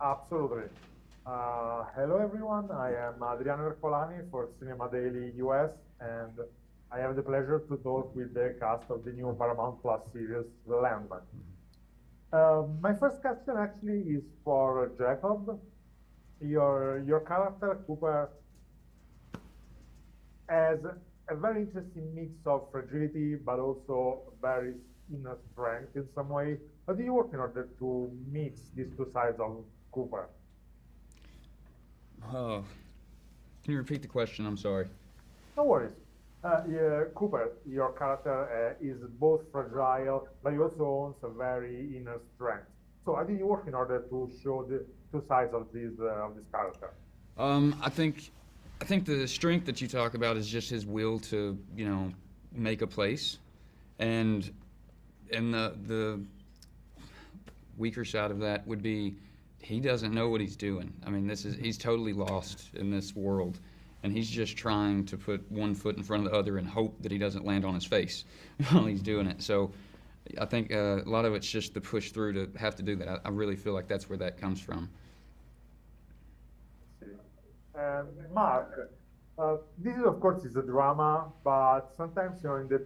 Absolutely. Hello, everyone. I am Adriano Ercolani for Cinema Daily US, and I have the pleasure to talk with the cast of the new Paramount Plus series, Landman. My first question actually is for Jacob. Your character, Cooper, has a very interesting mix of fragility, but also very inner strength in some way. How do you work in order to mix these two sides of Cooper? Oh, can you repeat the question? I'm sorry. No worries. Yeah, Cooper, your character is both fragile, but he also owns a very inner strength. So how do you work in order to show the two sides of this character? I think the strength that you talk about is just his will to, make a place, and the weaker side of that would be he doesn't know what he's doing. I mean, he's totally lost in this world, and he's just trying to put one foot in front of the other and hope that he doesn't land on his face while he's doing it. So I think a lot of it's just the push through to have to do that. I really feel like that's where that comes from. Mark, this is of course is a drama, but sometimes in the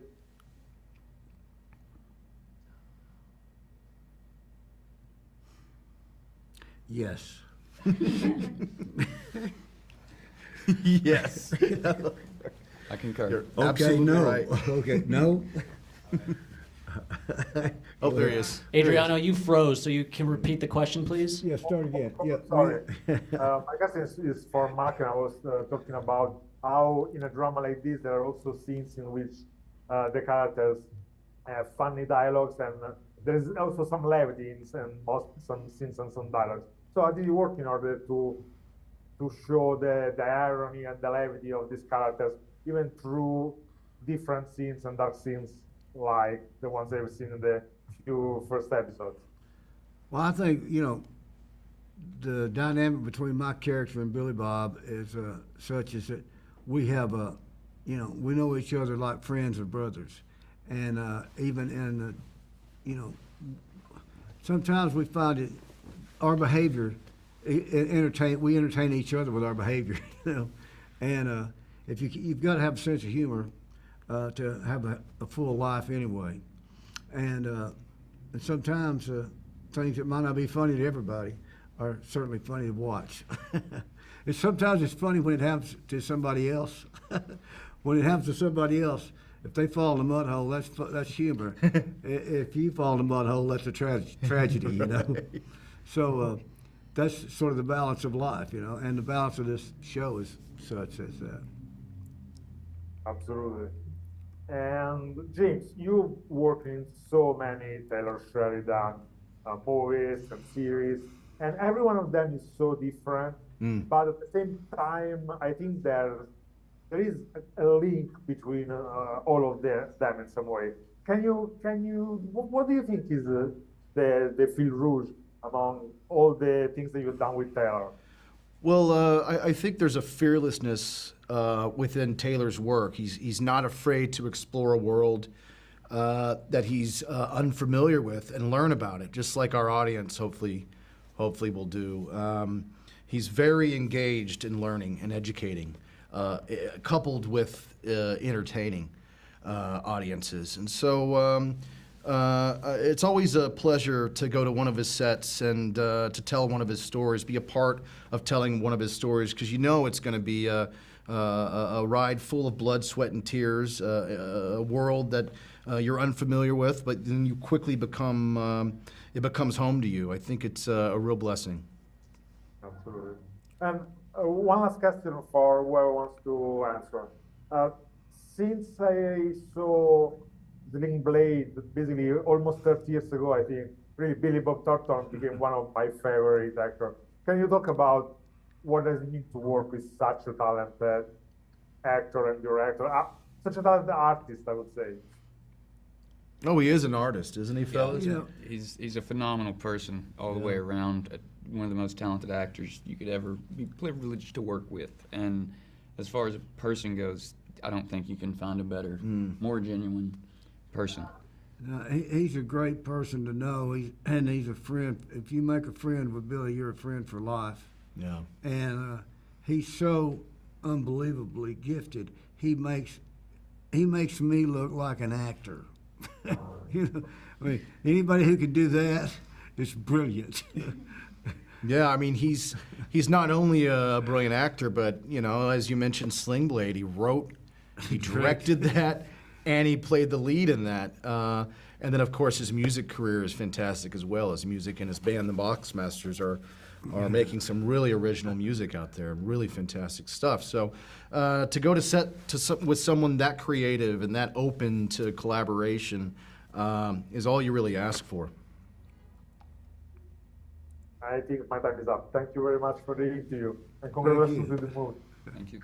Yes. Yes. I concur. You're Okay, absolutely no. right. Okay, no. Oh, there he is. Adriano, you froze, so you can repeat the question, please? Yeah, start again. Yeah. sorry. I guess is for Mark, and I was talking about how in a drama like this there are also scenes in which the characters have funny dialogues, and there is also some levity in some scenes and some dialogues. So how do you work in order to show the irony and the levity of these characters, even through different scenes and dark scenes like the ones that we've seen in the few first episodes? Well, I think, the dynamic between my character and Billy Bob is such as that we have we know each other like friends or brothers. And even in sometimes we find it, our behavior, we entertain each other with our behavior, And if you've got to have a sense of humor to have a full life anyway. And sometimes things that might not be funny to everybody are certainly funny to watch. And sometimes it's funny when it happens to somebody else. When it happens to somebody else, if they fall in a mud hole, that's humor. If you fall in a mud hole, that's a tragedy, So that's sort of the balance of life, and the balance of this show is such as that. Absolutely. And James, you work in so many Taylor Sheridan movies and series, and every one of them is so different. But at the same time, I think there is a link between all of them in some way. What do you think is the fil rouge among all the things that you've done with Taylor? Well, I think there's a fearlessness within Taylor's work. He's not afraid to explore a world that he's unfamiliar with and learn about it, just like our audience hopefully will do. He's very engaged in learning and educating, coupled with entertaining audiences. And so it's always a pleasure to go to one of his sets and to tell one of his stories, be a part of telling one of his stories, because it's going to be a ride full of blood, sweat, and tears, a world that you're unfamiliar with, but then you quickly it becomes home to you. I think it's a real blessing. Absolutely. And one last question for whoever wants to answer. Since I saw Sling Blade basically almost 30 years ago, I think, really Billy Bob Thornton became one of my favorite actors. Can you talk about what does it mean to work with such a talented actor and director, such a talented artist, I would say? Oh, he is an artist, isn't he, fellas? Yeah. He's a phenomenal person all the way around. One of the most talented actors you could ever be privileged to work with. And as far as a person goes, I don't think you can find a better, more genuine person. He's a great person to know. He's a friend. If you make a friend with Billy, you're a friend for life. Yeah. And he's so unbelievably gifted. He makes me look like an actor. You know, I mean, anybody who can do that is brilliant. Yeah, I mean, he's not only a brilliant actor, but, you know, as you mentioned, Sling Blade, he wrote, he directed that, and he played the lead in that. And then, of course, his music career is fantastic as well. His music and his band, the Boxmasters, are making some really original music out there, really fantastic stuff. So to go to set with someone that creative and that open to collaboration is all you really ask for. I think my time is up. Thank you very much for the interview, and congratulations with the movie. Thank you.